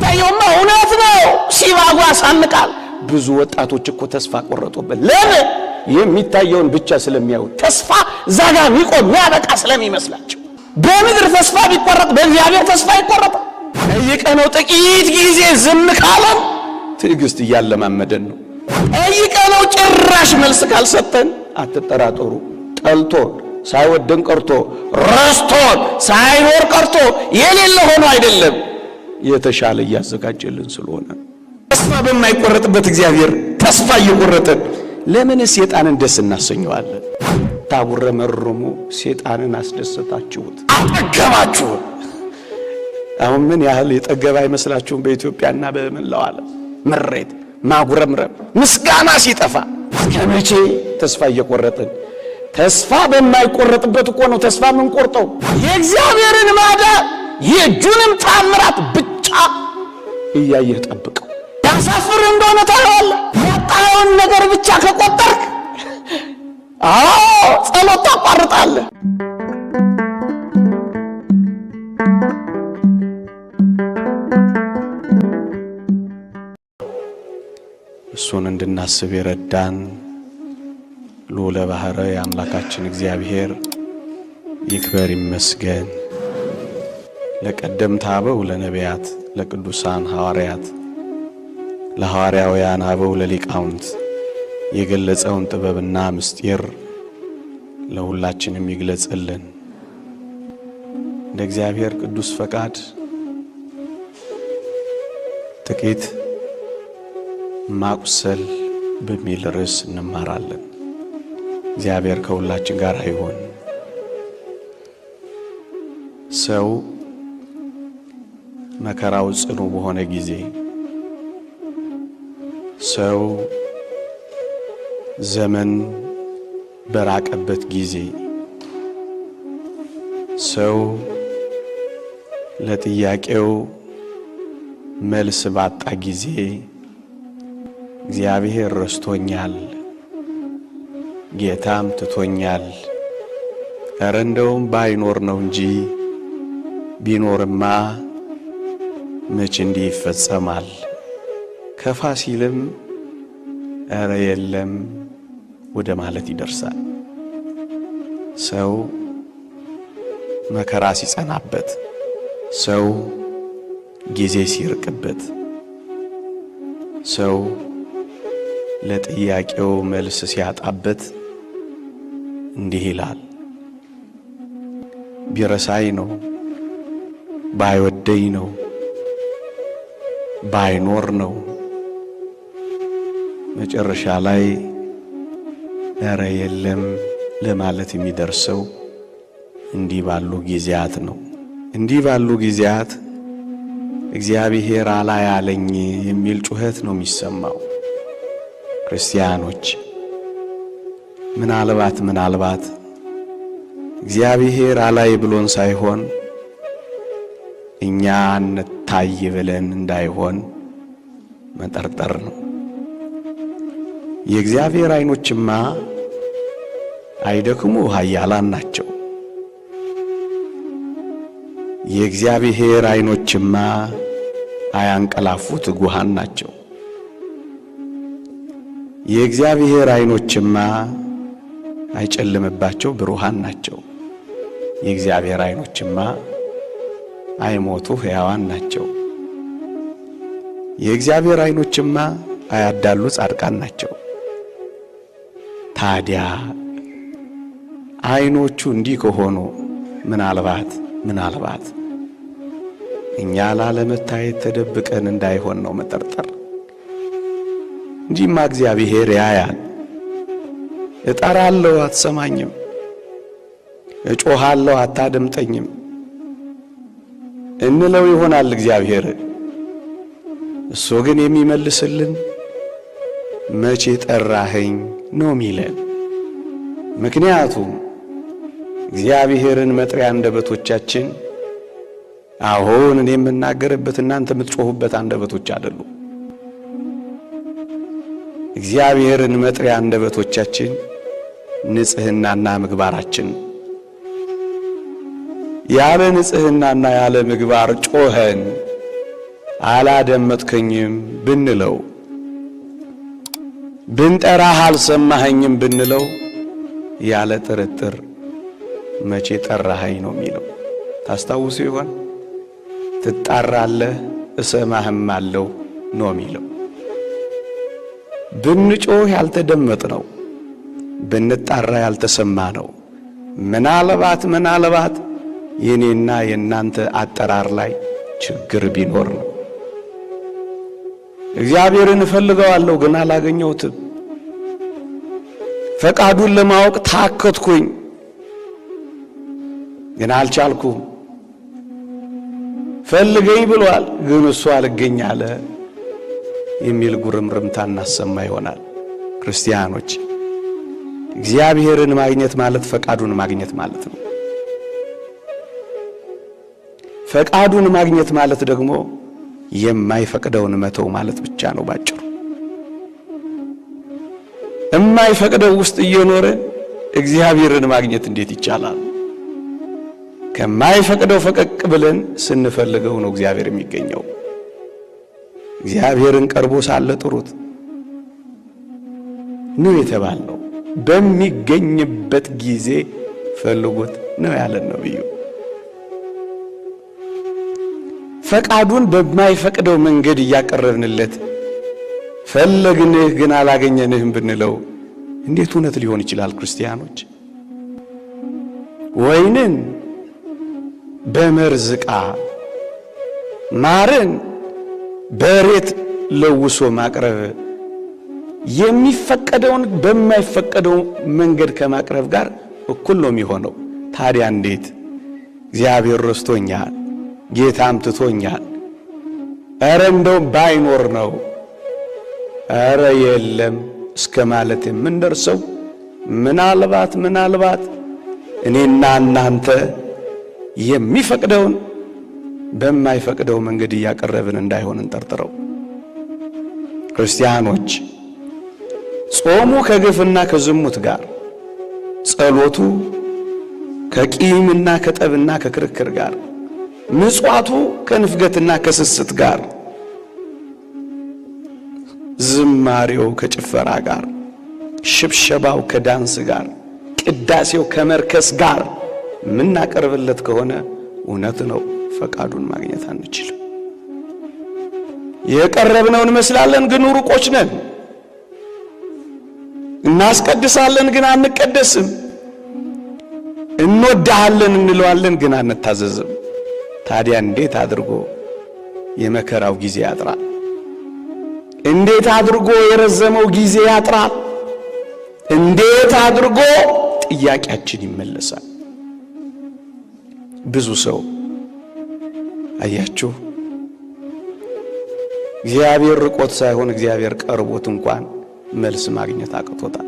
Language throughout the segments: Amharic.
የሚታየውማ እውነት ነው ሲባጓ ያሳንቃል። ብዙ ወጣቶች እኮ ተስፋ ቆረጡበት። ለምን? የሚታየውን ብቻ ስለሚያዩ ተስፋ ዛጋ የሚቆም የሚያበቃ ስለሚመስላቸው። በምድር ተስፋ ቢቆረጥ በእግዚአብሔር ተስፋ ይቆረጣል። ጠይቀነው ጥቂት ጊዜ ዝም ካለን ትዕግስት እያለማመደን ነው። ጠይቀነው ጭራሽ መልስ ካልሰጠን አትጠራጠሩ፣ ጠልቶን ሳይወደን ቀርቶ ረስቶን ሳይኖር ቀርቶ የሌለ ሆኖ አይደለም፣ የተሻለ እያዘጋጀልን ስለሆነ። ተስፋ በማይቆረጥበት እግዚአብሔር ተስፋ እየቆረጠን ለምን ሰይጣንን ደስ እናሰኘዋለን? ታጉረመርሙ ሰይጣንን አስደሰታችሁት፣ አጠገባችሁ። አሁን ምን ያህል የጠገበ አይመስላችሁም? በኢትዮጵያና በመላው ዓለም ምሬት፣ ማጉረምረም፣ ምስጋና ሲጠፋ እስከመቼ ተስፋ እየቆረጥን? ተስፋ በማይቆረጥበት እኮ ነው ተስፋ ምን ቆርጠው የእግዚአብሔርን ማዳን የእጁንም ታምራት ብቻ እያየህ ጠብቀው። ያሳፍር እንደሆነ ታየዋለህ። ያጣውን ነገር ብቻ ከቆጠርክ ጸሎት ታቋርጣለህ። እሱን እንድናስብ የረዳን ልዑለ ባሕርይ አምላካችን እግዚአብሔር ይክበር ይመስገን። ለቀደምት አበው ለነቢያት፣ ለቅዱሳን ሐዋርያት፣ ለሐዋርያውያን አበው ለሊቃውንት የገለጸውን ጥበብና ምስጢር ለሁላችንም ይግለጽልን። እንደ እግዚአብሔር ቅዱስ ፈቃድ ጥቂት ማቁሰል በሚል ርዕስ እንማራለን። እግዚአብሔር ከሁላችን ጋር ይሁን። ሰው መከራው ጽኑ በሆነ ጊዜ፣ ሰው ዘመን በራቀበት ጊዜ፣ ሰው ለጥያቄው መልስ ባጣ ጊዜ እግዚአብሔር ረስቶኛል፣ ጌታም ትቶኛል፣ ኧረ እንደውም ባይኖር ነው እንጂ ቢኖርማ መች እንዲህ ይፈጸማል፣ ከፋ ሲልም ኧረ የለም ወደ ማለት ይደርሳል። ሰው መከራ ሲጸናበት፣ ሰው ጊዜ ሲርቅበት፣ ሰው ለጥያቄው መልስ ሲያጣበት እንዲህ ይላል፣ ቢረሳይ ነው፣ ባይወደኝ ነው፣ ባይኖር ነው። መጨረሻ ላይ ኧረ የለም ለማለት የሚደርሰው እንዲህ ባሉ ጊዜያት ነው። እንዲህ ባሉ ጊዜያት እግዚአብሔር አላያለኝ የሚል ጩኸት ነው የሚሰማው። ክርስቲያኖች ምናልባት እግዚአብሔር አላይ ብሎን ሳይሆን እኛ እንታይ ብለን እንዳይሆን መጠርጠር ነው። የእግዚአብሔር ዓይኖችማ አይደክሙ ኃያላን ናቸው። የእግዚአብሔር ዓይኖችማ አያንቀላፉ ትጉሃን ናቸው። የእግዚአብሔር ዓይኖችማ አይጨልምባቸው ብሩሃን ናቸው። የእግዚአብሔር ዓይኖችማ አይሞቱ ሕያዋን ናቸው። የእግዚአብሔር ዓይኖችማ አያዳሉ ጻድቃን ናቸው። ታዲያ ዓይኖቹ እንዲህ ከሆኑ ምናልባት እኛ ላለመታየት ተደብቀን እንዳይሆን ነው መጠርጠር። እንጂማ እግዚአብሔር ያያል። እጠራለሁ አትሰማኝም፣ እጮሃለሁ አታደምጠኝም እንለው ይሆናል እግዚአብሔር። እሱ ግን የሚመልስልን መቼ ጠራኸኝ ነው ሚለን። ምክንያቱም እግዚአብሔርን መጥሪያ አንደበቶቻችን አሁን እኔ የምናገርበት እናንተ የምትጮሁበት አንደበቶች አይደሉም። እግዚአብሔርን መጥሪያ አንደበቶቻችን ንጽህናና ምግባራችን። ያለ ንጽህናና ያለ ምግባር ጮኸን አላደመጥከኝም ብንለው፣ ብንጠራህ አልሰማኸኝም ብንለው ያለ ጥርጥር መቼ ጠራኸኝ ነው የሚለው። ታስታውሱ ይሆን? ትጣራለህ እሰማህም አለው ነው የሚለው። ብንጮህ ያልተደመጥ ነው፣ ብንጣራ ያልተሰማ ነው። ምናልባት የኔና የናንተ አጠራር ላይ ችግር ቢኖር ነው። እግዚአብሔርን እፈልገዋለሁ ግን አላገኘሁትም። ፈቃዱን ለማወቅ ታከትኩኝ ግን አልቻልኩም። ፈልገኝ ብሏል ግን እሱ አልገኝ አለ የሚል ጉርምርምታ እናሰማ ይሆናል። ክርስቲያኖች፣ እግዚአብሔርን ማግኘት ማለት ፈቃዱን ማግኘት ማለት ነው። ፈቃዱን ማግኘት ማለት ደግሞ የማይፈቅደውን መተው ማለት ብቻ ነው ባጭሩ። የማይፈቅደው ውስጥ እየኖረ እግዚአብሔርን ማግኘት እንዴት ይቻላል? ከማይፈቅደው ፈቀቅ ብለን ስንፈልገው ነው እግዚአብሔር የሚገኘው። እግዚአብሔርን ቀርቦ ሳለ ጥሩት ነው የተባለው። በሚገኝበት ጊዜ ፈልጉት ነው ያለን ነብዩ። ፈቃዱን በማይፈቅደው መንገድ እያቀረብንለት ፈለግንህ ግን አላገኘንህም ብንለው እንዴት እውነት ሊሆን ይችላል? ክርስቲያኖች፣ ወይንን በመርዝ ዕቃ ማርን በሬት ለውሶ ማቅረብ የሚፈቀደውን በማይፈቀደው መንገድ ከማቅረብ ጋር እኩል ነው የሚሆነው። ታዲያ እንዴት እግዚአብሔር ረስቶኛል፣ ጌታም ትቶኛል፣ ኧረ እንደው ባይኖር ነው፣ ኧረ የለም እስከ ማለት የምንደርሰው ምናልባት እኔና እናንተ የሚፈቅደውን በማይፈቅደው መንገድ እያቀረብን እንዳይሆን እንጠርጥረው። ክርስቲያኖች፣ ጾሙ ከግፍና ከዝሙት ጋር፣ ጸሎቱ ከቂምና ከጠብና ከክርክር ጋር፣ ምጽዋቱ ከንፍገትና ከስስት ጋር፣ ዝማሬው ከጭፈራ ጋር፣ ሽብሸባው ከዳንስ ጋር፣ ቅዳሴው ከመርከስ ጋር ምናቀርብለት ከሆነ እውነት ነው ፈቃዱን ማግኘት አንችልም። የቀረብነው እንመስላለን ግን ሩቆች ነን። እናስቀድሳለን ግን አንቀደስም። እንወድሃለን እንለዋለን ግን አንታዘዝም። ታዲያ እንዴት አድርጎ የመከራው ጊዜ ያጥራል? እንዴት አድርጎ የረዘመው ጊዜ ያጥራል? እንዴት አድርጎ ጥያቄያችን ይመለሳል? ብዙ ሰው አያችሁ፣ እግዚአብሔር ርቆት ሳይሆን እግዚአብሔር ቀርቦት እንኳን መልስ ማግኘት አቅቶታል።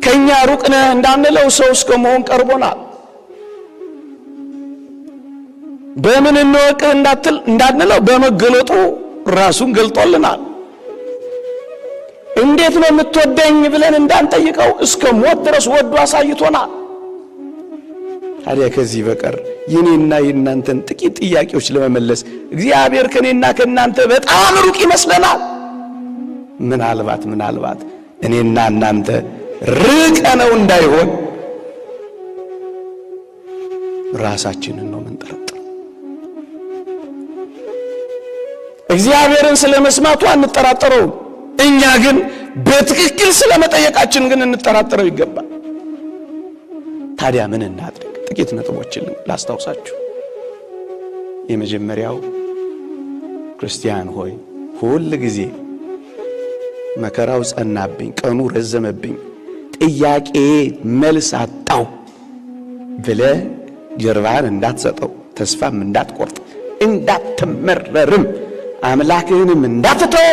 ከኛ ሩቅ ነህ እንዳንለው ሰው እስከ መሆን ቀርቦናል። በምን እንወቅህ እንዳንለው በመገለጡ ራሱን ገልጦልናል። እንዴት ነው የምትወደኝ ብለን እንዳንጠይቀው እስከ ሞት ድረስ ወዶ አሳይቶናል። ታዲያ ከዚህ በቀር የኔና የናንተን ጥቂት ጥያቄዎች ለመመለስ እግዚአብሔር ከኔና ከናንተ በጣም ሩቅ ይመስለናል። ምናልባት እኔና እናንተ ርቀነው እንዳይሆን ራሳችንን ነው የምንጠረጥረው። እግዚአብሔርን ስለመስማቱ አንጠራጠረውም። እኛ ግን በትክክል ስለመጠየቃችን ግን እንጠራጠረው ይገባል። ታዲያ ምን እናድርግ? ጥቂት ነጥቦችን ላስታውሳችሁ። የመጀመሪያው፣ ክርስቲያን ሆይ ሁል ጊዜ መከራው ጸናብኝ፣ ቀኑ ረዘመብኝ፣ ጥያቄ መልስ አጣው ብለህ ጀርባህን እንዳትሰጠው፣ ተስፋም እንዳትቆርጥ፣ እንዳትመረርም፣ አምላክህንም እንዳትተው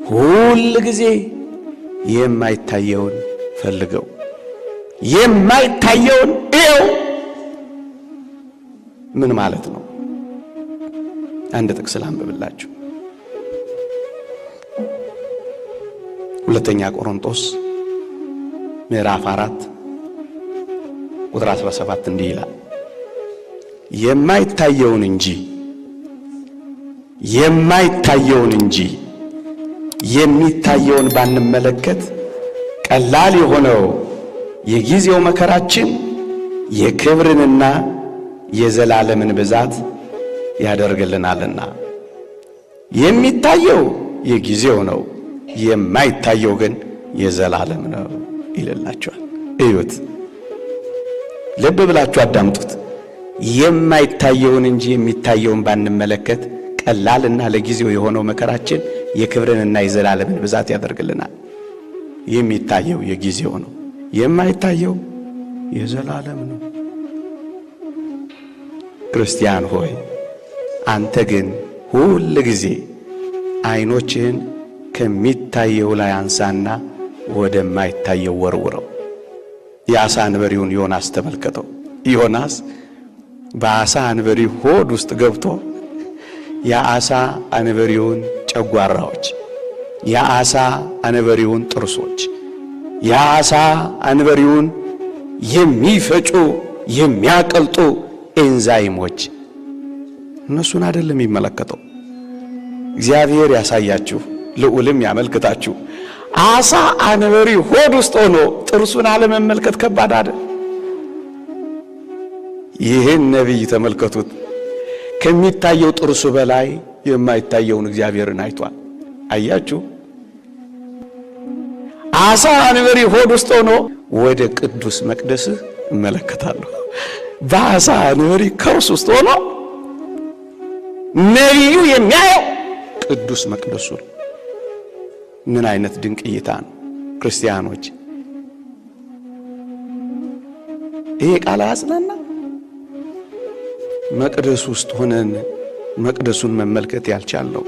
ሁል ጊዜ የማይታየውን ፈልገው፣ የማይታየውን እየው። ምን ማለት ነው? አንድ ጥቅስ ላንብብላችሁ። ሁለተኛ ቆሮንቶስ ምዕራፍ 4 ቁጥር 17 እንዲህ ይላል፣ የማይታየውን እንጂ የሚታየውን ባንመለከት ቀላል የሆነው የጊዜው መከራችን የክብርንና የዘላለምን ብዛት ያደርግልናልና። የሚታየው የጊዜው ነው፣ የማይታየው ግን የዘላለም ነው ይልላችኋል። እዩት፣ ልብ ብላችሁ አዳምጡት። የማይታየውን እንጂ የሚታየውን ባንመለከት ቀላልና ለጊዜው የሆነው መከራችን የክብርንና የዘላለምን ብዛት ያደርግልናል። የሚታየው የጊዜው ነው፣ የማይታየው የዘላለም ነው። ክርስቲያን ሆይ አንተ ግን ሁል ጊዜ ዓይኖችህን ከሚታየው ላይ አንሳና ወደማይታየው ወርውረው። የዓሣ አንበሪውን ዮናስ ተመልከተው። ዮናስ በዓሣ አንበሪ ሆድ ውስጥ ገብቶ የዓሣ አንበሪውን ጨጓራዎች፣ የዓሣ አንበሪውን ጥርሶች፣ የዓሣ አንበሪውን የሚፈጩ የሚያቀልጡ ኤንዛይሞች እነሱን አይደለም የሚመለከተው። እግዚአብሔር ያሳያችሁ፣ ልዑልም ያመልክታችሁ። ዓሣ አንበሪ ሆድ ውስጥ ሆኖ ጥርሱን አለመመልከት ከባድ አይደል? ይህን ነቢይ ተመልከቱት። ከሚታየው ጥርሱ በላይ የማይታየውን እግዚአብሔርን አይቷል። አያችሁ? ዓሣ አንበሪ ሆድ ውስጥ ሆኖ ወደ ቅዱስ መቅደስህ እመለከታለሁ። በዓሣ አንበሪ ከርስ ውስጥ ሆኖ ነቢዩ የሚያየው ቅዱስ መቅደሱን። ምን አይነት ድንቅ እይታ ነው! ክርስቲያኖች፣ ይሄ ቃል አያጽናና? መቅደሱ ውስጥ ሆነን መቅደሱን መመልከት ያልቻልነው፣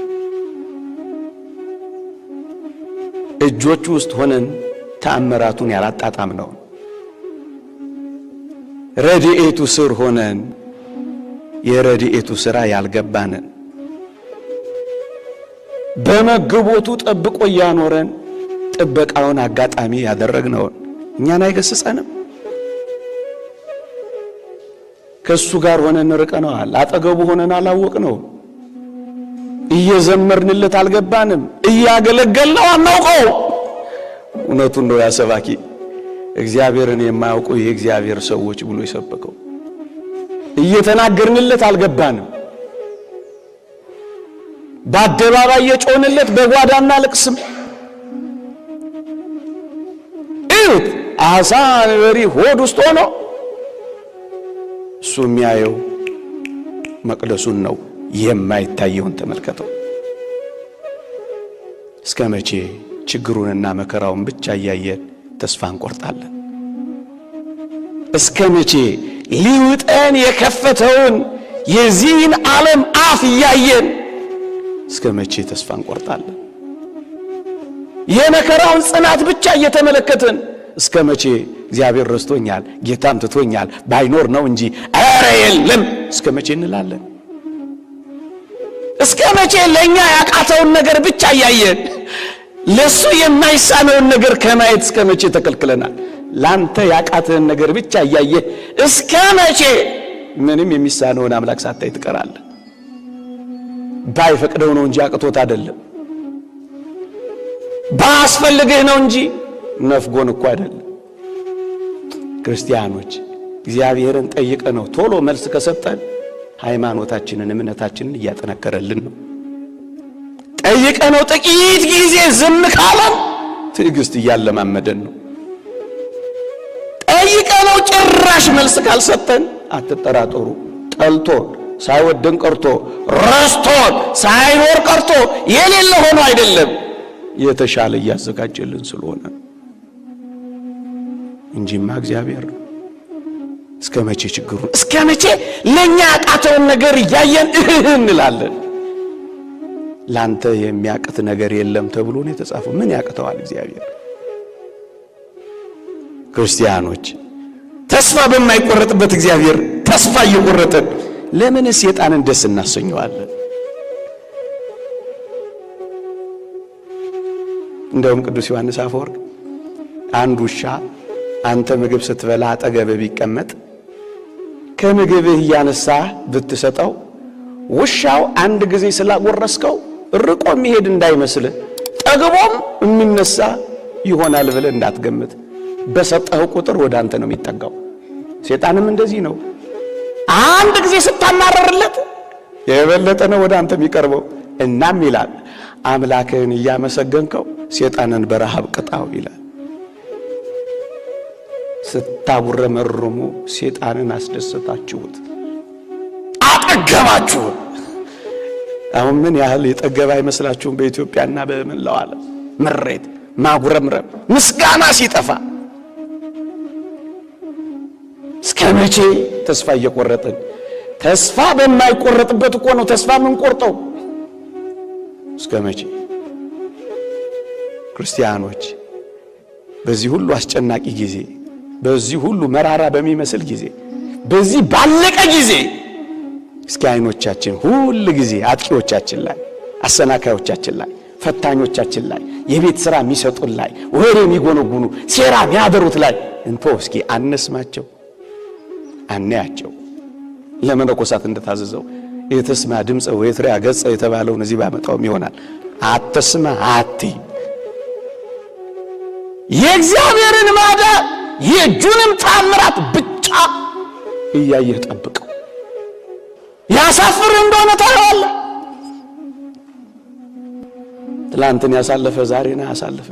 እጆቹ ውስጥ ሆነን ተአምራቱን ያላጣጣምነው፣ ረድኤቱ ስር ሆነን የረድኤቱ ሥራ ያልገባንን፣ በመግቦቱ ጠብቆ እያኖረን ጥበቃውን አጋጣሚ ያደረግነውን እኛን አይገስጸንም? ከሱ ጋር ሆነን ርቀነዋል። አጠገቡ ሆነን አላወቅነው። እየዘመርንለት አልገባንም። እያገለገልነው አናውቀው። እውነቱን ነው ያሰባኪ እግዚአብሔርን የማያውቁ የእግዚአብሔር ሰዎች ብሎ የሰበከው። እየተናገርንለት አልገባንም። በአደባባይ የጮንለት በጓዳና ልቅስም። እዩት፣ ዓሣ አንበሪ ሆድ ውስጥ ሆኖ እሱ የሚያየው መቅደሱን ነው። የማይታየውን ተመልከተው። እስከ መቼ ችግሩንና መከራውን ብቻ እያየን ተስፋ እንቆርጣለን? እስከ መቼ ሊውጠን የከፈተውን የዚህን ዓለም አፍ እያየን እስከ መቼ ተስፋ እንቆርጣለን? የመከራውን ጽናት ብቻ እየተመለከትን እስከ መቼ እግዚአብሔር ረስቶኛል፣ ጌታም ትቶኛል፣ ባይኖር ነው እንጂ ኧረ የለም እስከ መቼ እንላለን? እስከ መቼ ለኛ ያቃተውን ነገር ብቻ እያየን ለሱ የማይሳነውን ነገር ከማየት እስከ መቼ ተከልክለናል? ላንተ ያቃተውን ነገር ብቻ እያየ እስከ መቼ ምንም የሚሳነውን አምላክ ሳታይ ትቀራለህ? ባይፈቅደው ነው እንጂ አቅቶት አይደለም። ባስፈልግህ ነው እንጂ ነፍጎን እኮ አይደለም። ክርስቲያኖች፣ እግዚአብሔርን ጠይቀ ነው ቶሎ መልስ ከሰጠን ሃይማኖታችንን እምነታችንን እያጠነከረልን ነው። ጠይቀ ነው ጥቂት ጊዜ ዝም ካለን ትዕግስት እያለማመደን ነው። ጠይቀ ነው ጭራሽ መልስ ካልሰጠን አትጠራጠሩ፣ ጠልቶን ሳይወደን ቀርቶ ረስቶን ሳይኖር ቀርቶ የሌለ ሆኖ አይደለም፣ የተሻለ እያዘጋጀልን ስለሆነ እንጂማ እግዚአብሔር እስከ መቼ ችግሩን እስከ መቼ ለኛ ያቃተውን ነገር እያየን እንላለን? ላንተ የሚያቅት ነገር የለም ተብሎ ነው የተጻፈው። ምን ያቅተዋል እግዚአብሔር? ክርስቲያኖች፣ ተስፋ በማይቆረጥበት እግዚአብሔር ተስፋ እየቆረጠን ለምን ሰይጣንን ደስ እናሰኘዋለን? እንደውም ቅዱስ ዮሐንስ አፈወርቅ አንድ ውሻ አንተ ምግብ ስትበላ አጠገብ ቢቀመጥ ከምግብህ ያነሳ ብትሰጠው ውሻው አንድ ጊዜ ስላጎረስከው ርቆ የሚሄድ እንዳይመስል ጠግቦም የሚነሳ ይሆናል ብለህ እንዳትገምት። በሰጠው ቁጥር ወደ አንተ ነው የሚጠጋው። ሰይጣንም እንደዚህ ነው። አንድ ጊዜ ስታማረርለት የበለጠ ነው ወደ አንተ የሚቀርበው። እናም ይላል አምላክህን እያመሰገንከው ሰይጣንን በረሃብ ቅጣው ይላል። ስታጉረመርሙ ሰይጣንን አስደሰታችሁት፣ አጠገባችሁት። አሁን ምን ያህል የጠገበ አይመስላችሁም? በኢትዮጵያና በመላው ዓለም ምሬት፣ ማጉረምረም፣ ምስጋና ሲጠፋ እስከ መቼ ተስፋ እየቆረጥን? ተስፋ በማይቆረጥበት እኮ ነው ተስፋ ምን ቆርጠው። እስከ መቼ? ክርስቲያኖች በዚህ ሁሉ አስጨናቂ ጊዜ፣ በዚህ ሁሉ መራራ በሚመስል ጊዜ፣ በዚህ ባለቀ ጊዜ እስኪ አይኖቻችን ሁሉ ጊዜ አጥቂዎቻችን ላይ፣ አሰናካዮቻችን ላይ፣ ፈታኞቻችን ላይ፣ የቤት ሥራ የሚሰጡን ላይ፣ ወሬ የሚጎነጉኑ ሴራ የሚያደሩት ላይ እንቶ እስኪ አነስማቸው፣ አናያቸው። ለመነኮሳት እንደታዘዘው የተስማ ድምፀ ወይትሪያ ገጸ የተባለውን እዚህ ባመጣውም ይሆናል። አትስማ አትይ። የእግዚአብሔርን ማዳን የእጁንም ታምራት ብቻ እያየህ ጠብቀው። ያሳፍር እንደሆነ ታየዋለህ። ትላንትን ያሳለፈ ዛሬን አያሳልፍ።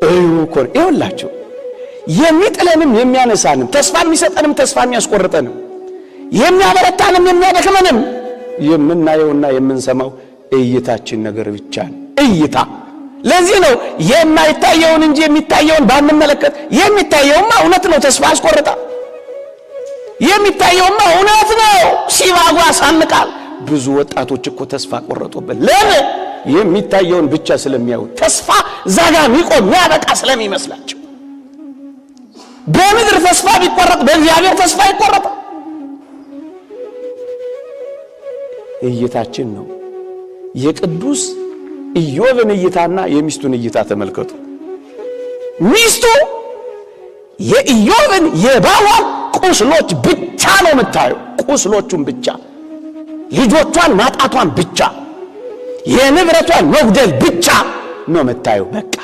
እዩ እኮ ይኸውላችሁ፣ የሚጥለንም የሚያነሳንም ተስፋ የሚሰጠንም ተስፋ የሚያስቆርጠንም የሚያበረታንም የሚያደክመንም የምናየውና የምንሰማው እይታችን ነገር ብቻ ነው። እይታ። ለዚህ ነው የማይታየውን እንጂ የሚታየውን ባንመለከት። የሚታየውማ እውነት ነው፣ ተስፋ ያስቆርጣል። የሚታየውማ እውነት ነው፣ ሲባጓ ያሳንቃል። ብዙ ወጣቶች እኮ ተስፋ ቆረጡበት። ለምን? የሚታየውን ብቻ ስለሚያዩ፣ ተስፋ ዛጋ የሚቆም የሚያበቃ ስለሚመስላቸው። በምድር ተስፋ ቢቆረጥ በእግዚአብሔር ተስፋ ይቆረጣል። እይታችን ነው። የቅዱስ ኢዮብን እይታና የሚስቱን እይታ ተመልከቱ። ሚስቱ የኢዮብን የባሏን ቁስሎች ብቻ ነው የምታየው። ቁስሎቹን ብቻ፣ ልጆቿን ማጣቷን ብቻ፣ የንብረቷን መጉደል ብቻ ነው የምታየው። በቃ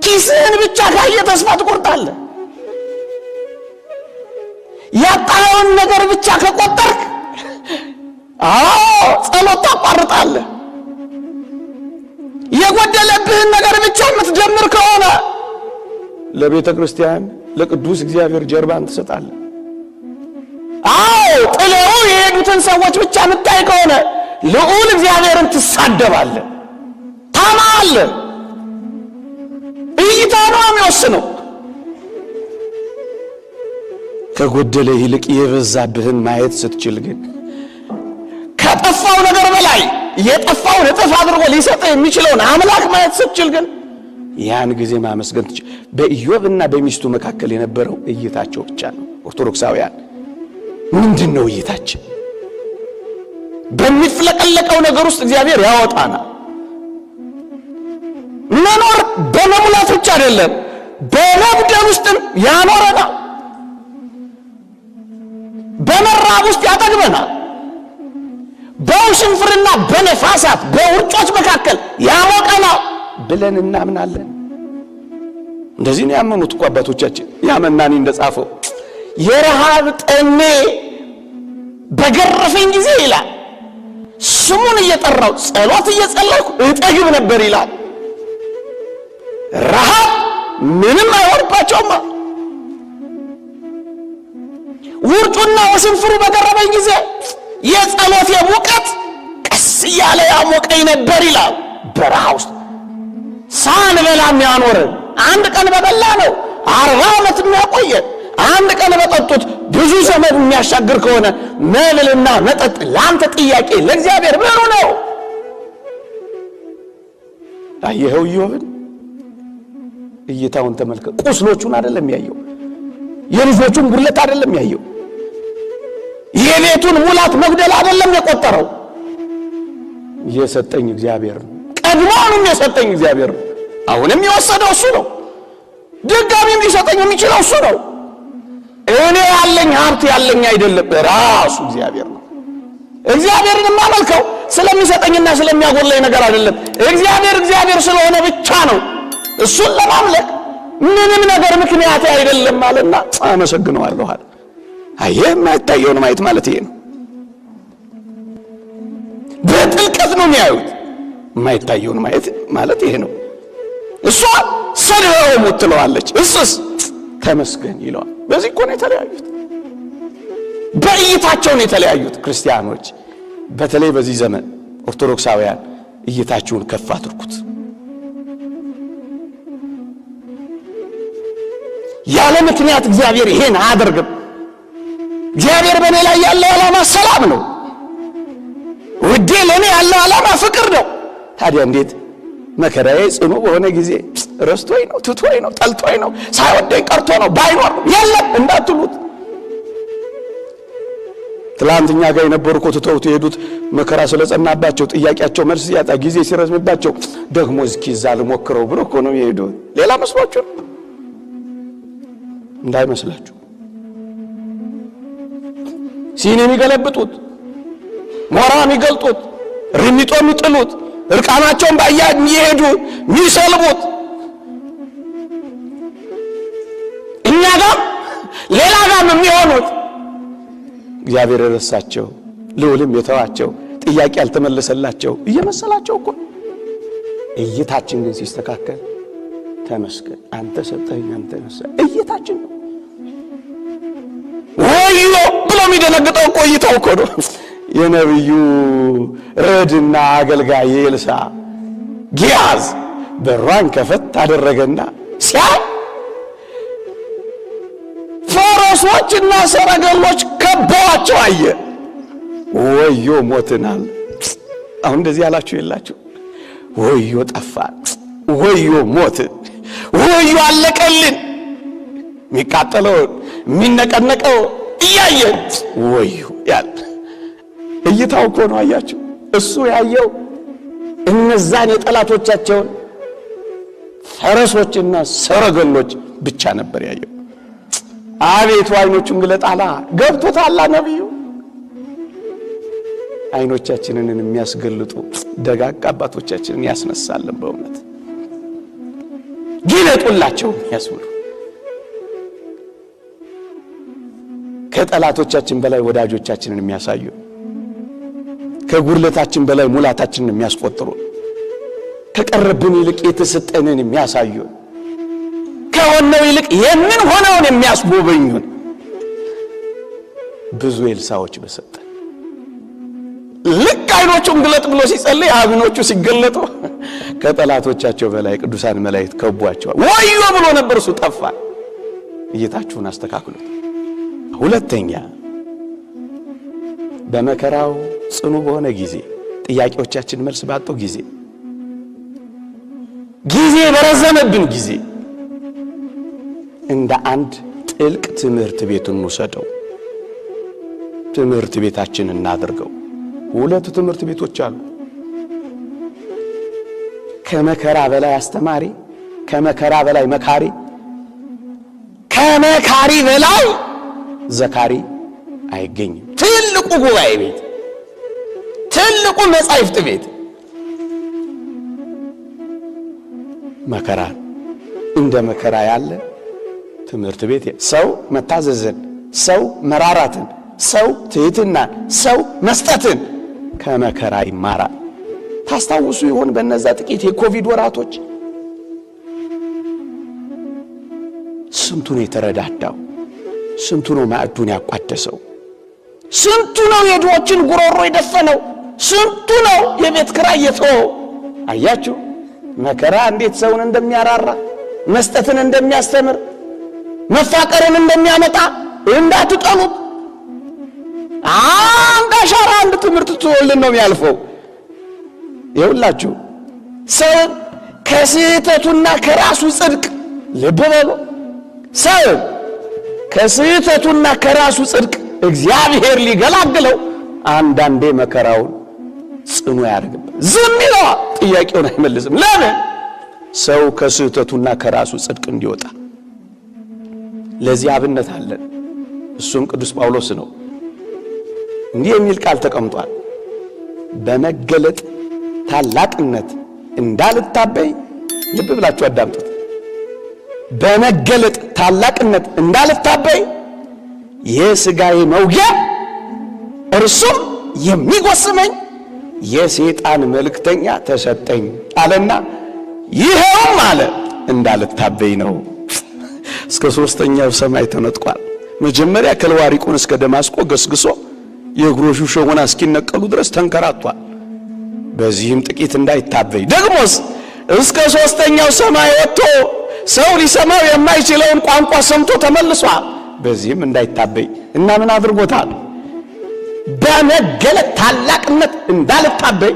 ኪስህን ብቻ ካየ ተስፋ ትቆርጣለህ። ያጣኸውን ነገር ብቻ ከቆጠርክ ጸሎት ታቋርጣለህ። የጎደለብህን ነገር ብቻ የምትጀምር ከሆነ ለቤተ ክርስቲያን ለቅዱስ እግዚአብሔር ጀርባን ትሰጣለህ። ጥለው የሄዱትን ሰዎች ብቻ የምታይ ከሆነ ልዑል እግዚአብሔርን ትሳደባለህ፣ ታማለህ። እይታ ነው የሚወስነው። ከጎደለ ይልቅ የበዛብህን ማየት ስትችል ግን ከጠፋው ነገር በላይ የጠፋውን እጥፍ አድርጎ ሊሰጥህ የሚችለውን አምላክ ማየት ስትችል ግን ያን ጊዜ ማመስገን ትችል። በኢዮብና በሚስቱ መካከል የነበረው እይታቸው ብቻ ነው። ኦርቶዶክሳውያን ምንድን ነው እይታችን? በሚፍለቀለቀው ነገር ውስጥ እግዚአብሔር ያወጣናል። መኖር በመሙላት ብቻ አይደለም፣ በመጉደል ውስጥም ያኖረናል። በመራብ ውስጥ ያጠግበናል። በውሽንፍርና በነፋሳት በውርጮች መካከል ያሞቀናል ብለን እናምናለን። እንደዚህ ነው ያመኑት እኮ አባቶቻችን። ያመናኒ እንደጻፈው የረሃብ ጠኔ በገረፈኝ ጊዜ ይላል ስሙን እየጠራው ጸሎት እየጸለይኩ እጠግብ ነበር ይላል። ረሃብ ምንም አይሆንባቸውም። ውርጩና ውሽንፍሩ በገረፈኝ ጊዜ የጸሎት የሙቀት ቀስ እያለ ያሞቀኝ ነበር ይላል። በረሃ ውስጥ ሳንበላም ያኖረን፣ አንድ ቀን በበላ ነው 40 ዓመት የሚያቆየን፣ አንድ ቀን በጠጡት ብዙ ዘመን የሚያሻግር ከሆነ መብልና መጠጥ ለአንተ ጥያቄ፣ ለእግዚአብሔር ብሩ ነው። አየኸው ኢዮብን እይታውን ተመልከት። ቁስሎቹን አይደለም ያየው፣ የልጆቹን ጉድለት አይደለም ያየው፣ የቤቱን ሙላት መጉደል አይደለም የቆጠረው። የሰጠኝ እግዚአብሔር ነው። ቀድሞውንም የሰጠኝ እግዚአብሔር ነው። አሁንም የወሰደው እሱ ነው። ድጋሚም ሊሰጠኝ የሚችለው እሱ ነው። እኔ ያለኝ ሀብት ያለኝ አይደለም፣ ራሱ እግዚአብሔር ነው። እግዚአብሔርን የማመልከው ስለሚሰጠኝና ስለሚያጎለኝ ነገር አይደለም። እግዚአብሔር ስለሆነ ብቻ ነው። እሱን ለማምለክ ምንም ነገር ምክንያት አይደለም ማለትና አመሰግነዋለሁ አለ። አየህ፣ የማይታየውን ማየት ማለት ይሄ ነው። በጥልቀት ነው የሚያዩት። የማይታየውን ማየት ማለት ይሄ ነው። እሷ ሰድበው ትለዋለች፣ እሱስ ተመስገን ይለዋል። በዚህ እኮ ነው የተለያዩት። በእይታቸው ነው የተለያዩት። ክርስቲያኖች በተለይ በዚህ ዘመን ኦርቶዶክሳውያን እይታችሁን ከፍ አድርጉት። ያለ ምክንያት እግዚአብሔር ይሄን አያደርግም። እግዚአብሔር በእኔ ላይ ያለው ዓላማ ሰላም ነው። ውዴ ለእኔ ያለው ዓላማ ፍቅር ነው። ታዲያ እንዴት መከራዬ ጽኑ በሆነ ጊዜ ረስቶኝ ነው፣ ትቶኝ ነው፣ ጠልቶኝ ነው፣ ሳይወደኝ ቀርቶ ነው፣ ባይኖር የለም እንዳትሉት። ትላንትኛ ጋር የነበሩ እኮ ትተውት የሄዱት መከራ ስለጸናባቸው ጥያቄያቸው መልስ ሲያጣ ጊዜ ሲረዝምባቸው ደግሞ እስኪ እዛ ልሞክረው ብሎ እኮ ነው የሄዱት። ሌላ መስሏችሁ እንዳይመስላችሁ። ሲኒ የሚገለብጡት፣ ሞራ የሚገልጡት፣ ሪሚጦ የሚጥሉት፣ እርቃናቸውን ባያድ የሚሄዱ የሚሰልቡት እኛ ጋር ሌላ ጋር የሚሆኑት እግዚአብሔር ረሳቸው፣ ልዑልም የተዋቸው፣ ጥያቄ ያልተመለሰላቸው እየመሰላቸው እኮ። እይታችን ግን ሲስተካከል ተመስገን አንተ ሰጠኝ አንተ ነሳ እይታችን ነው። ወዮ ብሎ የሚደነግጠው እኮ እይታው እኮ ነው። የነብዩ ረድና አገልጋይ ኤልሳ ጊያዝ በሯን ከፈት አደረገና ሲያይ ፈረሶችና ሰረገሎች ከበዋቸው አየ። ወዮ ሞትናል። አሁን እንደዚህ ያላችሁ የላችሁ? ወዮ ጠፋን፣ ወዮ ሞት፣ ወዮ አለቀልን። የሚቃጠለው የሚነቀነቀው እያየን ወዮ ያለ እይታው እኮ ነው። አያችሁ፣ እሱ ያየው እነዛን የጠላቶቻቸውን ፈረሶችና ሰረገሎች ብቻ ነበር ያየው። አቤቱ አይኖቹን ግለጣላ ገብቶታል ነብዩ። አይኖቻችንን የሚያስገልጡ ደጋግ አባቶቻችንን ያስነሳልን። በእውነት ግለጡላቸው ያስብሉ። ከጠላቶቻችን በላይ ወዳጆቻችንን የሚያሳዩ፣ ከጉርለታችን በላይ ሙላታችንን የሚያስቆጥሩ፣ ከቀረብን ይልቅ የተሰጠንን የሚያሳዩ፣ ከሆነው ይልቅ የምን ሆነውን የሚያስጎበኙን ብዙ ኤልሳዎች በሰጠን። ልክ አይኖቹን ግለጥ ብሎ ሲጸልይ አይኖቹ ሲገለጡ ከጠላቶቻቸው በላይ ቅዱሳን መላእክት ከቧቸዋል። ወዮ ብሎ ነበር፣ እሱ ጠፋ። እይታችሁን አስተካክሉት። ሁለተኛ፣ በመከራው ጽኑ በሆነ ጊዜ፣ ጥያቄዎቻችን መልስ ባጡ ጊዜ፣ ጊዜ በረዘመብን ጊዜ እንደ አንድ ጥልቅ ትምህርት ቤት እንውሰደው። ትምህርት ቤታችን እናድርገው። ሁለት ትምህርት ቤቶች አሉ። ከመከራ በላይ አስተማሪ፣ ከመከራ በላይ መካሪ፣ ከመካሪ በላይ ዘካሪ አይገኝም። ትልቁ ጉባኤ ቤት፣ ትልቁ መጻሕፍት ቤት መከራ እንደ መከራ ያለ ትምህርት ቤት። ሰው መታዘዝን፣ ሰው መራራትን፣ ሰው ትሕትናን፣ ሰው መስጠትን ከመከራ ይማራል። ታስታውሱ ይሆን በእነዛ ጥቂት የኮቪድ ወራቶች ስንቱ ነው የተረዳዳው? ስንቱ ነው ማዕዱን ያቋደሰው? ስንቱ ነው የድሆችን ጉሮሮ የደፈነው? ስንቱ ነው የቤት ኪራይ የተወው? አያችሁ መከራ እንዴት ሰውን እንደሚያራራ፣ መስጠትን እንደሚያስተምር፣ መፋቀርን እንደሚያመጣ እንዳትጠሉት። አንድ አሻራ አንድ ትምህርት ትወልን ነው የሚያልፈው። ይኸውላችሁ ሰው ከስህተቱና ከራሱ ጽድቅ ልብ በሉ። ሰው ከስህተቱና ከራሱ ጽድቅ እግዚአብሔር ሊገላግለው አንዳንዴ መከራውን ጽኑ ያደርግበት። ዝም ይለዋል፣ ጥያቄውን አይመልስም። ለምን? ሰው ከስህተቱና ከራሱ ጽድቅ እንዲወጣ። ለዚህ አብነት አለን። እሱም ቅዱስ ጳውሎስ ነው። እንዲህ የሚል ቃል ተቀምጧል። በመገለጥ ታላቅነት እንዳልታበይ፣ ልብ ብላችሁ አዳምጡት። በመገለጥ ታላቅነት እንዳልታበይ የሥጋዬ መውጊያ እርሱም የሚጎስመኝ የሰይጣን መልእክተኛ ተሰጠኝ አለና ይሄውም አለ እንዳልታበይ ነው። እስከ ሦስተኛው ሰማይ ተነጥቋል። መጀመሪያ ከልዋሪቆን እስከ ደማስቆ ገስግሶ የእግሮቹ ሸጎና እስኪነቀሉ ድረስ ተንከራቷል። በዚህም ጥቂት እንዳይታበይ ደግሞስ እስከ ሦስተኛው ሰማይ ወጥቶ ሰው ሊሰማው የማይችለውን ቋንቋ ሰምቶ ተመልሷል። በዚህም እንዳይታበይ እና ምን አድርጎታል? በመገለጥ ታላቅነት እንዳልታበይ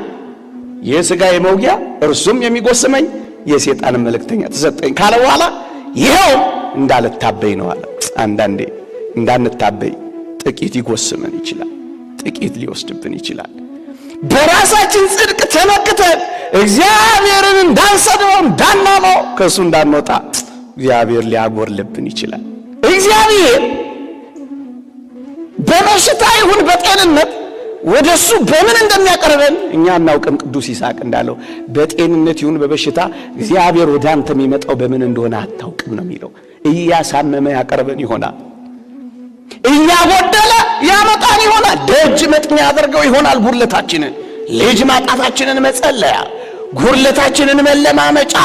የሥጋዬ መውጊያ እርሱም የሚጎስመኝ የሰይጣን መልእክተኛ ተሰጠኝ ካለ በኋላ ይሄው እንዳልታበይ ነው አለ። አንዳንዴ እንዳንታበይ ጥቂት ይጎስመን ይችላል፣ ጥቂት ሊወስድብን ይችላል። በራሳችን ጽድቅ ተመክተን እግዚአብሔርን እንዳንሰድበው እንዳናመው ከእሱ እንዳንወጣ እግዚአብሔር ሊያጎርልብን ይችላል። እግዚአብሔር በበሽታ ይሁን በጤንነት ወደሱ በምን እንደሚያቀርበን እኛ እናውቅም። ቅዱስ ይስሐቅ እንዳለው በጤንነት ይሁን በበሽታ እግዚአብሔር ወደ አንተ የሚመጣው በምን እንደሆነ አታውቅም ነው የሚለው። እያሳመመ ያቀርበን ይሆናል፣ እያጎደለ ያመጣን ይሆናል፣ ደጅ መጥኛ ያደርገው ይሆናል። ጉርለታችንን፣ ልጅ ማጣታችንን መጸለያ፣ ጉርለታችንን መለማመጫ፣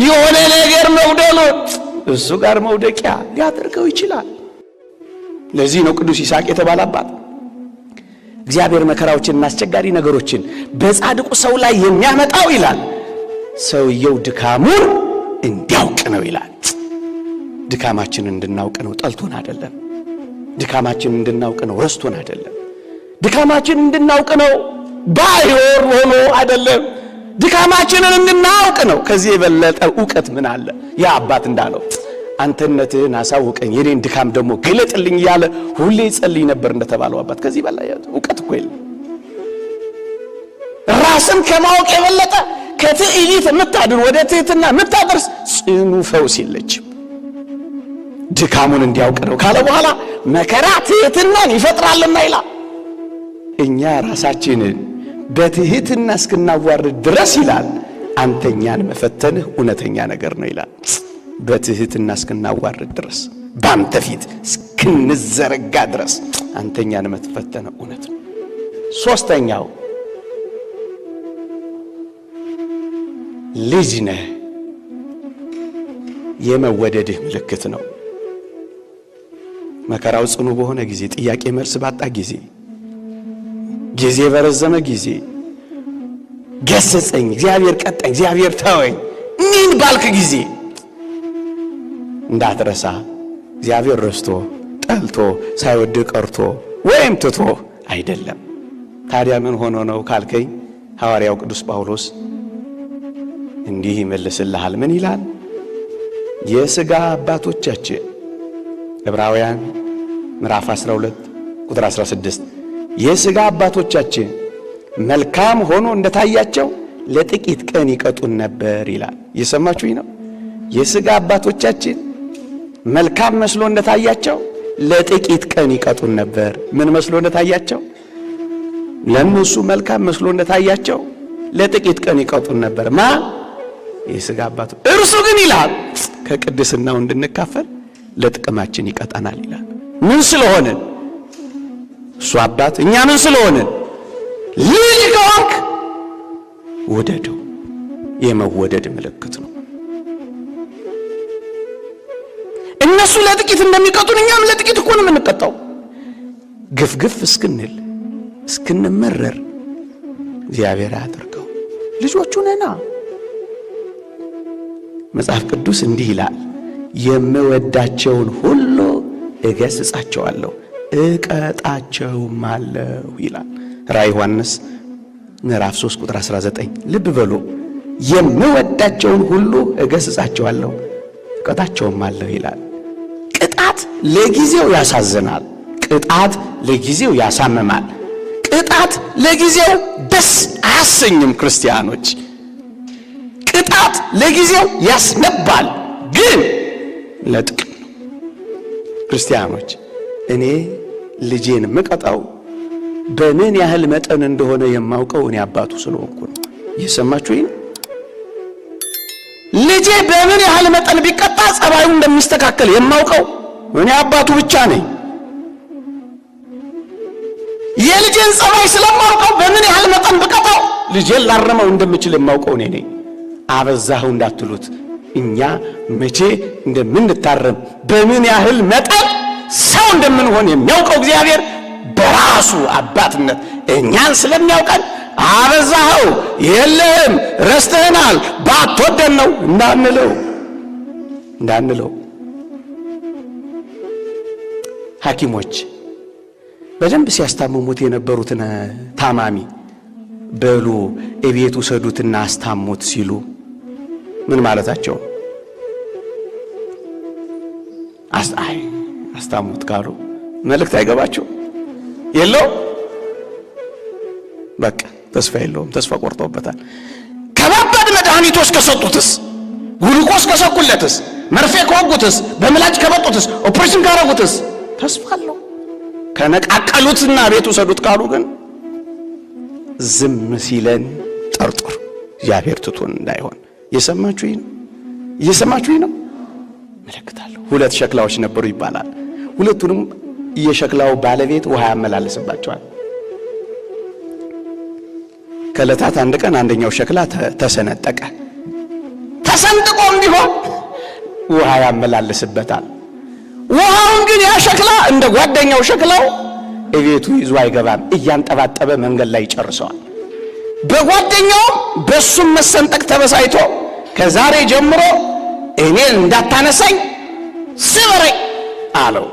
የሆነ ነገር መውደሉን እሱ ጋር መውደቂያ ሊያደርገው ይችላል። ለዚህ ነው ቅዱስ ይስሐቅ የተባለ አባት እግዚአብሔር መከራዎችንና አስቸጋሪ ነገሮችን በጻድቁ ሰው ላይ የሚያመጣው ይላል ሰውየው ድካሙን እንዲያውቅ ነው ይላል። ድካማችንን እንድናውቅ ነው፣ ጠልቶን አይደለም። ድካማችንን እንድናውቅ ነው፣ ረስቶን አይደለም። ድካማችንን እንድናውቅ ነው፣ ባይወር ሆኖ አይደለም። ድካማችንን እንድናውቅ ነው። ከዚህ የበለጠ ዕውቀት ምን አለ? ያ አባት እንዳለው አንተነትህን አሳውቀኝ የኔን ድካም ደግሞ ግለጥልኝ እያለ ሁሌ ይጸልይ ነበር እንደተባለው አባት። ከዚህ በላይ ዕውቀት እኮ የለም። ራስን ከማወቅ የበለጠ ከትዕቢት የምታድን ወደ ትሕትና የምታደርስ ጽኑ ፈውስ የለችም። ድካሙን እንዲያውቅ ነው ካለ በኋላ መከራ ትሕትናን ይፈጥራልና ይላል። እኛ ራሳችንን በትሕትና እስክናዋርድ ድረስ ይላል አንተኛን መፈተንህ እውነተኛ ነገር ነው ይላል። በትሕትና እስክናዋርድ ድረስ በአንተ ፊት እስክንዘረጋ ድረስ አንተኛን መፈተንህ እውነት ነው። ሦስተኛው ልጅ ነህ የመወደድህ ምልክት ነው። መከራው ጽኑ በሆነ ጊዜ፣ ጥያቄ መልስ ባጣ ጊዜ፣ ጊዜ በረዘመ ጊዜ ገሰጸኝ፣ እግዚአብሔር ቀጣኝ፣ እግዚአብሔር ተወኝ ምን ባልክ ጊዜ እንዳትረሳ እግዚአብሔር ረስቶ ጠልቶ ሳይወድ ቀርቶ ወይም ትቶ አይደለም። ታዲያ ምን ሆኖ ነው ካልከኝ ሐዋርያው ቅዱስ ጳውሎስ እንዲህ ይመልስልሃል። ምን ይላል? የሥጋ አባቶቻችን ዕብራውያን ምዕራፍ 12 ቁጥር 16 የሥጋ አባቶቻችን መልካም ሆኖ እንደታያቸው ለጥቂት ቀን ይቀጡን ነበር ይላል። የሰማችሁኝ ነው? የሥጋ አባቶቻችን መልካም መስሎ እንደታያቸው ለጥቂት ቀን ይቀጡን ነበር። ምን መስሎ እንደታያቸው? ለነሱ መልካም መስሎ እንደታያቸው ለጥቂት ቀን ይቀጡን ነበር። የሥጋ አባቱ እርሱ ግን ይላል ከቅድስናው እንድንካፈል ለጥቅማችን ይቀጣናል ይላል። ምን ስለሆነን? እሱ አባት፣ እኛ ምን ስለሆነን? ልጅ ከሆንክ ውደደው። የመወደድ ምልክት ነው። እነሱ ለጥቂት እንደሚቀጡን እኛም ለጥቂት እኮ ነው የምንቀጣው። ግፍግፍ እስክንል እስክንመረር እግዚአብሔር ያድርገው። ልጆቹ ነና። መጽሐፍ ቅዱስ እንዲህ ይላል፣ የምወዳቸውን ሁሉ እገሥጻቸዋለሁ እቀጣቸውም አለሁ ይላል። ራዕይ ዮሐንስ ምዕራፍ 3 ቁጥር 19። ልብ በሉ፣ የምወዳቸውን ሁሉ እገሥጻቸዋለሁ እቀጣቸውም አለሁ ይላል። ቅጣት ለጊዜው ያሳዝናል። ቅጣት ለጊዜው ያሳምማል። ቅጣት ለጊዜው ደስ አያሰኝም። ክርስቲያኖች፣ ቅጣት ለጊዜው ያስነባል፣ ግን ለጥቅም ነው። ክርስቲያኖች እኔ ልጄን መቀጣው በምን ያህል መጠን እንደሆነ የማውቀው እኔ አባቱ ስለሆንኩ ነው። እየሰማችሁኝ? ልጄ በምን ያህል መጠን ቢቀጣ ጸባዩ እንደሚስተካከል የማውቀው እኔ አባቱ ብቻ ነኝ። የልጄን ጸባይ ስለማውቀው በምን ያህል መጠን ብቀጣው ልጄን ላረመው እንደምችል የማውቀው እኔ ነኝ። አበዛኸው እንዳትሉት፣ እኛ መቼ እንደምንታረም በምን ያህል መጠን ሰው እንደምንሆን የሚያውቀው እግዚአብሔር በራሱ አባትነት እኛን ስለሚያውቀን አበዛኸው፣ የለህም፣ ረስተህናል፣ ባትወደን ነው እንዳንለው። ሐኪሞች በደንብ ሲያስታምሙት የነበሩትን ታማሚ በሉ እቤት ውሰዱትና አስታሙት ሲሉ ምን ማለታቸው? አስታሙት ካሉ መልእክት አይገባቸው የለው። በቃ ተስፋ የለውም፣ ተስፋ ቆርጦበታል። ከባባድ መድኃኒቶች ከሰጡትስ፣ ጉልኮስ ከሰኩለትስ፣ መርፌ ከወጉትስ፣ በምላጭ ከበጡትስ፣ ኦፕሬሽን ካረጉትስ ተስፋ አለው። ከነቃቀሉትና ቤት ውሰዱት ካሉ ግን ዝም ሲለን ጠርጥሩ፣ እግዚአብሔር ትቶን እንዳይሆን። እየሰማችሁኝ ነው? መለክታለሁ። 2 ሸክላዎች ነበሩ ይባላል። ሁለቱንም የሸክላው ባለቤት ውሃ ያመላልስባቸዋል። ከዕለታት አንድ ቀን አንደኛው ሸክላ ተሰነጠቀ። ተሰንጥቆም ቢሆን ውሃ ያመላልስበታል። ውሃውን ግን ያ ሸክላ እንደ ጓደኛው ሸክላው እቤቱ ይዞ አይገባም። እያንጠባጠበ መንገድ ላይ ይጨርሰዋል። በጓደኛው በሱም መሰንጠቅ ተበሳይቶ ከዛሬ ጀምሮ እኔን እንዳታነሳኝ ስበረኝ አለው።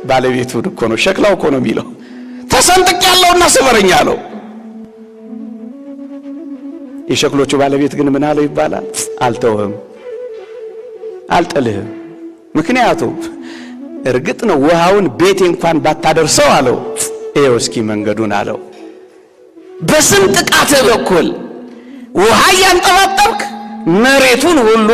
ባለቤቱ እኮ ነው፣ ሸክላው እኮ ነው የሚለው። ተሰንጥቅ ያለውና ስበረኝ አለው። የሸክሎቹ ባለቤት ግን ምን አለው ይባላል? አልተውህም፣ አልጥልህም። ምክንያቱም እርግጥ ነው ውሃውን ቤቴ እንኳን ባታደርሰው አለው፣ ይኸው እስኪ መንገዱን አለው። በስንጥቃትህ በኩል ውሃ እያንጠባጠብክ መሬቱን ሁሉ